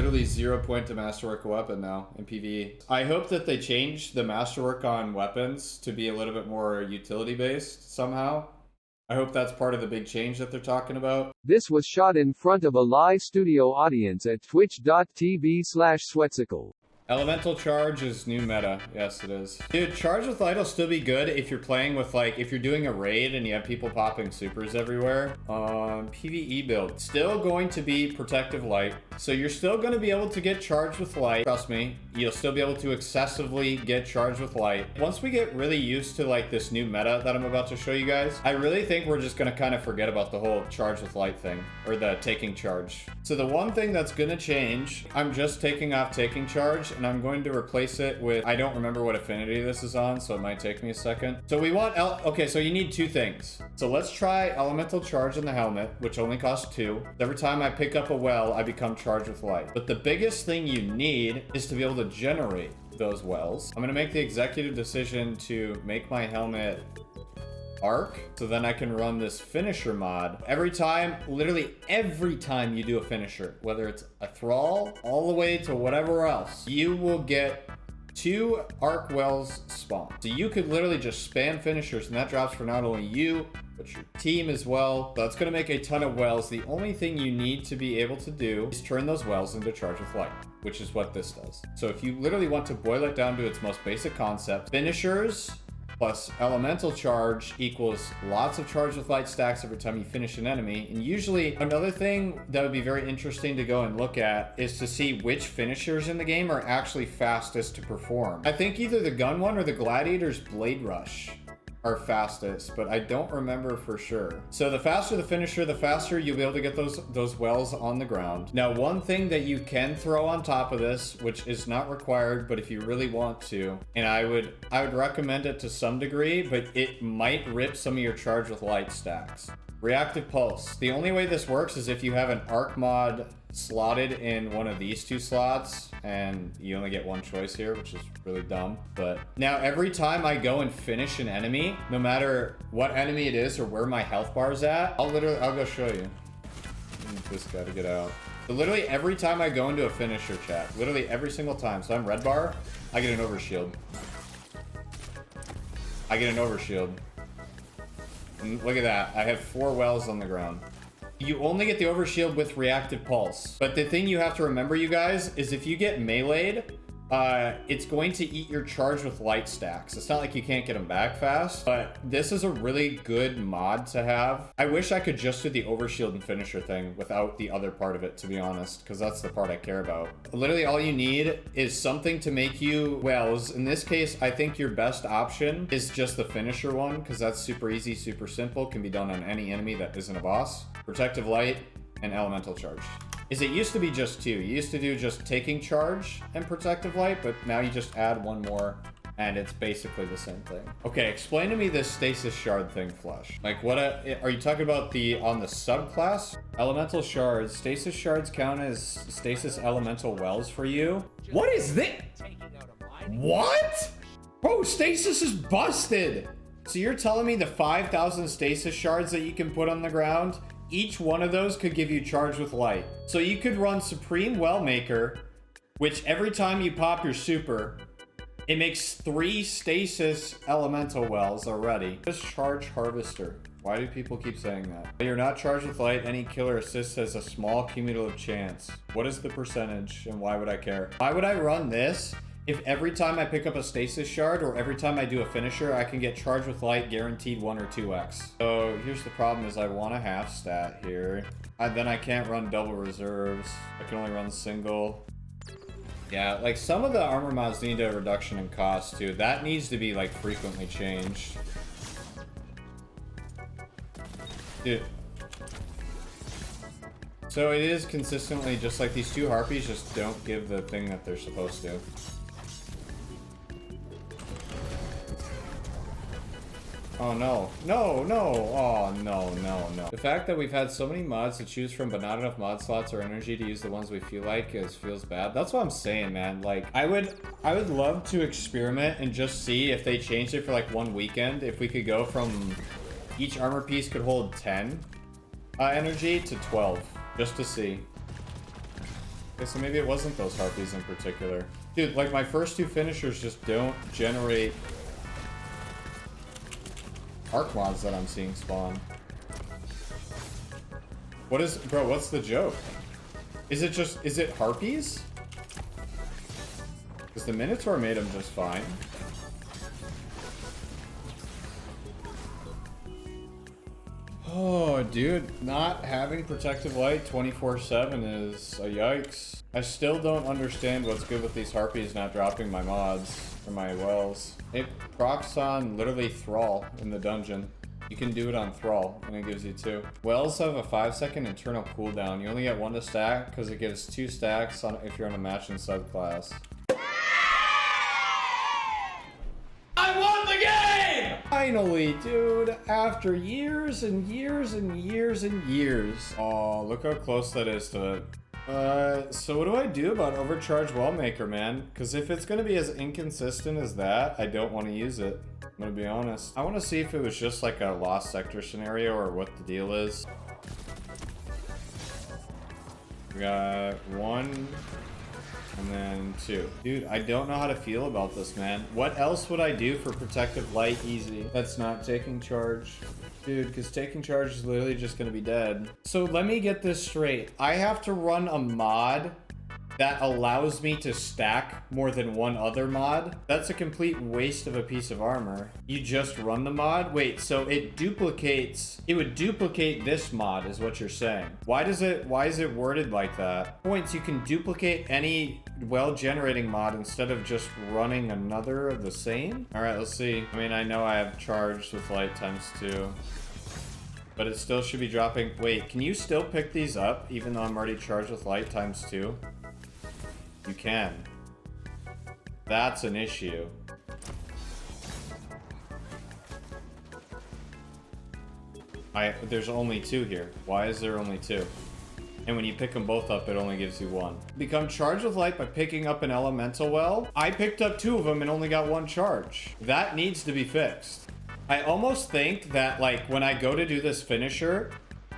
literally 0 point to Masterwork a weapon now in PvE. I hope that they change the Masterwork on weapons to be a little bit more utility based somehow. I hope that's part of the big change that they're talking about. This was shot in front of a live studio audience at twitch.tv/Sweatcicle. Elemental charge is new meta. Yes, it is. Dude, charge with light will still be good if you're playing with, like, if you're doing a raid and you have people popping supers everywhere. PvE build. Still going to be protective light. So you're still going to be able to get charged with light. Trust me, you'll still be able to excessively get charged with light. Once we get really used to, like, this new meta that I'm about to show you guys, I really think we're just going to kind of forget about the whole charge with light thing. Or the taking charge. So the one thing that's going to change, I'm just taking off taking charge, and I'm going to replace it with, I don't remember what affinity this is on, so it might take me a second. So we want, okay, so you need two things. So let's try elemental charge in the helmet, which only costs 2. Every time I pick up a well, I become charged with light. But the biggest thing you need is to be able to generate those wells. I'm gonna make the executive decision to make my helmet arc, so then I can run this finisher mod. Every time, literally every time you do a finisher, whether it's a thrall, all the way to whatever else, you will get 2 arc wells spawn. So you could literally just spam finishers, and that drops for not only you, but your team as well. That's gonna make a ton of wells. The only thing you need to be able to do is turn those wells into charge with light, which is what this does. So if you literally want to boil it down to its most basic concept, finishers plus elemental charge equals lots of charge with light stacks every time you finish an enemy. And usually another thing that would be very interesting to go and look at is to see which finishers in the game are actually fastest to perform. I think either the gun one or the gladiator's blade rush are fastest, but I don't remember for sure. So the faster the finisher, the faster you'll be able to get those wells on the ground. Now, one thing that you can throw on top of this, which is not required, but if you really want to, and I would recommend it to some degree, but it might rip some of your charge with light stacks. Reactive pulse. The only way this works is if you have an arc mod slotted in one of these 2 slots, and you only get one choice here, which is really dumb. But now every time I go and finish an enemy, no matter what enemy it is or where my health bar is at, I'll go show you. I need this guy to get out. So literally every time I go into a finisher, chat, literally every single time, so I'm red bar, I get an overshield. I get an overshield. And look at that, I have 4 wells on the ground. You only get the overshield with reactive pulse. But the thing you have to remember, you guys, is if you get meleeed, it's going to eat your charge with light stacks. It's not like you can't get them back fast, but this is a really good mod to have. I wish I could just do the overshield and finisher thing without the other part of it, to be honest, because that's the part I care about. Literally all you need is something to make you wells. In this case, I think your best option is just the finisher one, because that's super easy, super simple, can be done on any enemy that isn't a boss. Protective light and elemental charge. It used to be just 2. You used to do just taking charge and protective light, but now you just add one more and it's basically the same thing. Okay, explain to me this stasis shard thing, Flush. Like, what are you talking about on the subclass? Elemental shards. Stasis shards count as stasis elemental wells for you? What is this? What? Bro, stasis is busted. So you're telling me the 5,000 stasis shards that you can put on the ground, each one of those could give you charge with light. So you could run Supreme Well Maker, which every time you pop your super, it makes 3 stasis elemental wells already. Just charge harvester. Why do people keep saying that? You're not charged with light. Any killer assist has a small cumulative chance. What is the percentage and why would I care? Why would I run this if every time I pick up a stasis shard or every time I do a finisher, I can get charged with light guaranteed 1 or 2x? So here's the problem is I want a half stat here. Then I can't run double reserves. I can only run single. Yeah, like some of the armor mods need a reduction in cost too. That needs to be like frequently changed. Dude. So it is consistently just like these 2 harpies just don't give the thing that they're supposed to. Oh no. No, no. Oh no, no, no. The fact that we've had so many mods to choose from but not enough mod slots or energy to use the ones we feel like feels bad. That's what I'm saying, man. Like I would love to experiment and just see if they changed it for like 1 weekend. If we could go from each armor piece could hold 10 energy to 12 just to see. Okay, so maybe it wasn't those harpies in particular. Dude, like my first two finishers just don't generate arc mods that I'm seeing spawn. Bro, what's the joke? Is it harpies? Because the Minotaur made them just fine. Oh, dude, not having protective light 24/7 is a yikes. I still don't understand what's good with these harpies not dropping my mods or my wells. It procs on literally Thrall in the dungeon. You can do it on Thrall, and it gives you 2. Wells have a 5-second internal cooldown. You only get 1 to stack, because it gives 2 stacks on if you're on a matching subclass. I won the game! Finally, dude, after years and years and years and years. Oh, look how close that is to it. So what do I do about Overcharged Wellmaker, man? Because if it's going to be as inconsistent as that, I don't want to use it. I'm going to be honest. I want to see if it was just like a Lost Sector scenario or what the deal is. We got 1 and then 2. Dude, I don't know how to feel about this, man. What else would I do for Protective Light easy that's not taking charge? Dude, because taking charge is literally just going to be dead. So let me get this straight. I have to run a mod that allows me to stack more than one other mod? That's a complete waste of a piece of armor. You just run the mod? Wait, so it would duplicate this mod is what you're saying. Why is it worded like that? Points, you can duplicate any well-generating mod instead of just running another of the same? All right, let's see. I mean, I know I have charged with light ×2. But it still should be dropping. Wait, can you still pick these up even though I'm already charged with light ×2? You can. That's an issue. There's only 2 here. Why is there only 2? And when you pick them both up, it only gives you 1. Become charged with light by picking up an elemental well. I picked up 2 of them and only got 1 charge. That needs to be fixed. I almost think that, like, when I go to do this finisher,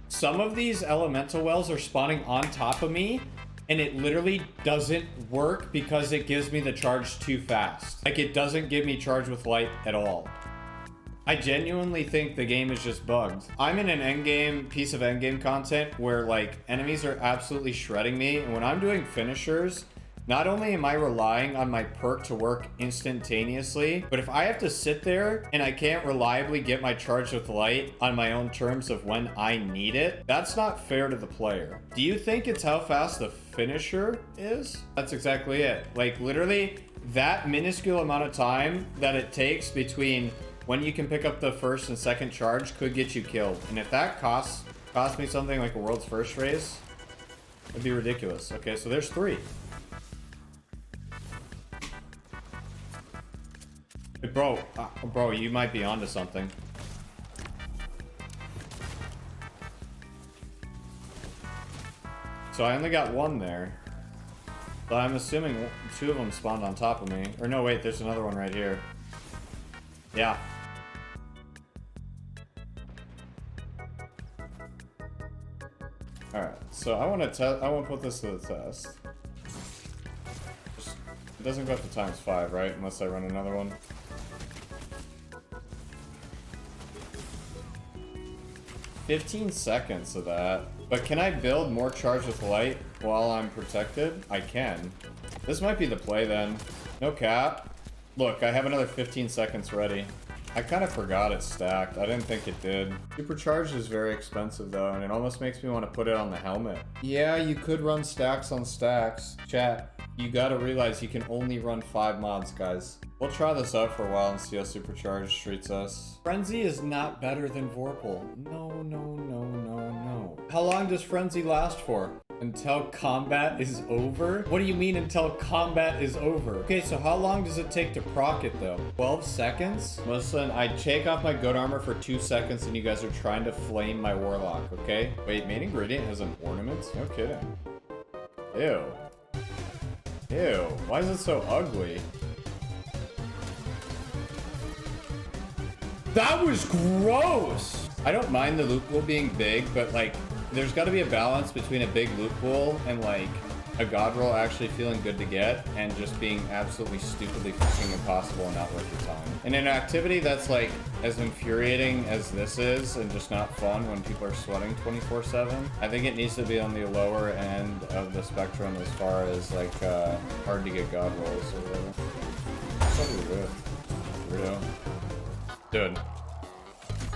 some of these elemental wells are spawning on top of me, and it literally doesn't work because it gives me the charge too fast. Like, it doesn't give me charge with light at all. I genuinely think the game is just bugged. I'm in an endgame piece of endgame content where, like, enemies are absolutely shredding me, and when I'm doing finishers, not only am I relying on my perk to work instantaneously, but if I have to sit there and I can't reliably get my charge with light on my own terms of when I need it, that's not fair to the player. Do you think it's how fast the finisher is? That's exactly it. Like, literally, that minuscule amount of time that it takes between when you can pick up the first and second charge could get you killed. And if that costs me something like a world's first race, it'd be ridiculous. Okay, so there's 3. Bro, you might be onto something. So I only got 1 there. But I'm assuming 2 of them spawned on top of me. Or no, wait, there's another one right here. Yeah. Alright, so I want to put this to the test. It doesn't go up to ×5, right? Unless I run another one. 15 seconds of that. But can I build more charge with light while I'm protected? I can. This might be the play then. No cap. Look, I have another 15 seconds ready. I kind of forgot it stacked. I didn't think it did. Supercharged is very expensive though, and it almost makes me want to put it on the helmet. Yeah, you could run stacks on stacks. Chat, you gotta realize you can only run 5 mods, guys. We'll try this out for a while and see how Supercharged treats us. Frenzy is not better than Vorpal. No, no, no, no, no. How long does Frenzy last for? Until combat is over? What do you mean until combat is over? Okay, so how long does it take to proc it though? 12 seconds? Listen, I take off my good armor for 2 seconds and you guys are trying to flame my warlock, okay? Wait, main ingredient has an ornament? No kidding. Ew. Ew, why is it so ugly? That was gross! I don't mind the loot pool being big, but like, there's gotta be a balance between a big loot pool and like a god roll actually feeling good to get and just being absolutely stupidly fucking impossible and not worth your time. And in an activity that's like as infuriating as this is and just not fun when people are sweating 24/7, I think it needs to be on the lower end of the spectrum as far as like hard to get god rolls or whatever. Probably good. Weirdo. Dude.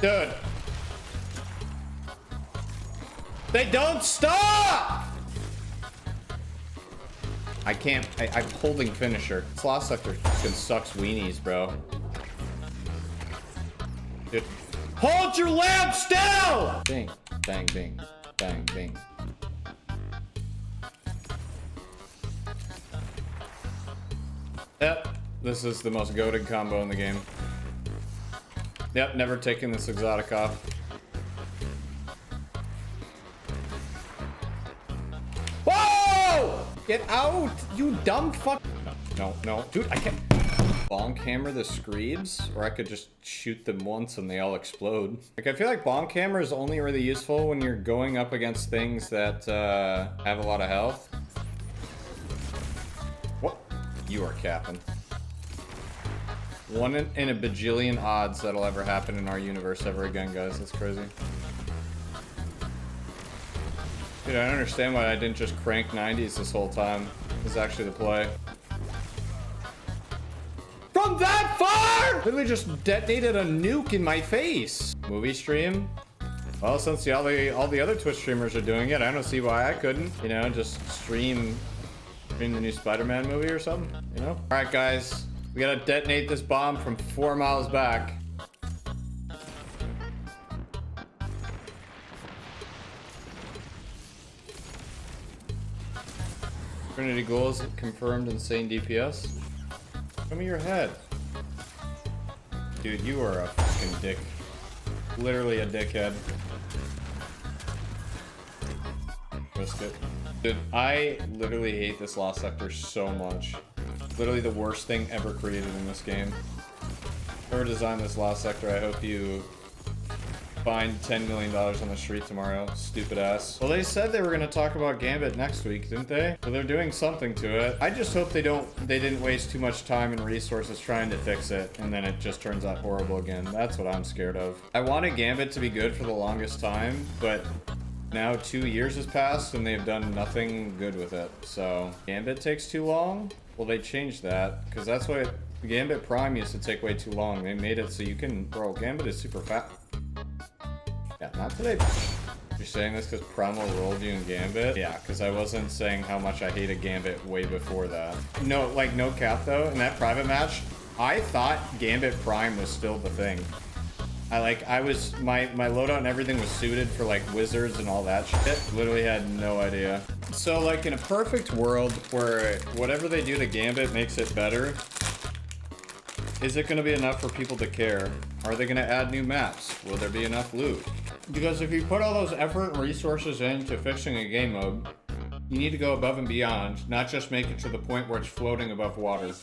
Dude! They don't stop! I can't. I'm holding finisher. This last sector fucking sucks weenies, bro. Dude. Hold your lamp still! Bing, bang, bing, bang, bing. Yep, this is the most goated combo in the game. Yep, never taking this exotic off. Whoa! Get out, you dumb fuck. No. Dude, I can't bonk hammer the screeds, or I could just shoot them once and they all explode. Like, I feel like bonk hammer is only really useful when you're going up against things that have a lot of health. What? You are capping. One in a bajillion odds that'll ever happen in our universe ever again, guys. That's crazy. Dude, I don't understand why I didn't just crank 90s this whole time. This is actually the play. From that far! Literally just detonated a nuke in my face. Movie stream? Well, since all the other Twitch streamers are doing it, I don't see why I couldn't. You know, just stream the new Spider-Man movie or something, you know? All right, guys. We gotta detonate this bomb from 4 miles back. Trinity goals confirmed insane DPS. Show me your head. Dude, you are a fucking dick. Literally a dickhead. Risk it. Dude, I literally hate this lost sector so much. Literally the worst thing ever created in this game. Whoever designed this lost sector, I hope you find $10 million on the street tomorrow. Stupid ass. Well, they said they were going to talk about Gambit next week, didn't they? So they're doing something to it. I just hope they didn't waste too much time and resources trying to fix it, and then it just turns out horrible again. That's what I'm scared of. I wanted Gambit to be good for the longest time, but now 2 years has passed and they've done nothing good with it. So Gambit takes too long? Well, they changed that, because that's why Gambit Prime used to take way too long. They made it so you can... Bro, Gambit is super fast. Yeah, not today. You're saying this because Primal rolled you in Gambit? Yeah, because I wasn't saying how much I hated Gambit way before that. No, like, no cap, though. In that private match, I thought Gambit Prime was still the thing. My loadout and everything was suited for, like, wizards and all that shit. Literally had no idea. So, like, in a perfect world where whatever they do to Gambit makes it better, is it going to be enough for people to care? Are they going to add new maps? Will there be enough loot? Because if you put all those effort and resources into fixing a game mode, you need to go above and beyond, not just make it to the point where it's floating above water.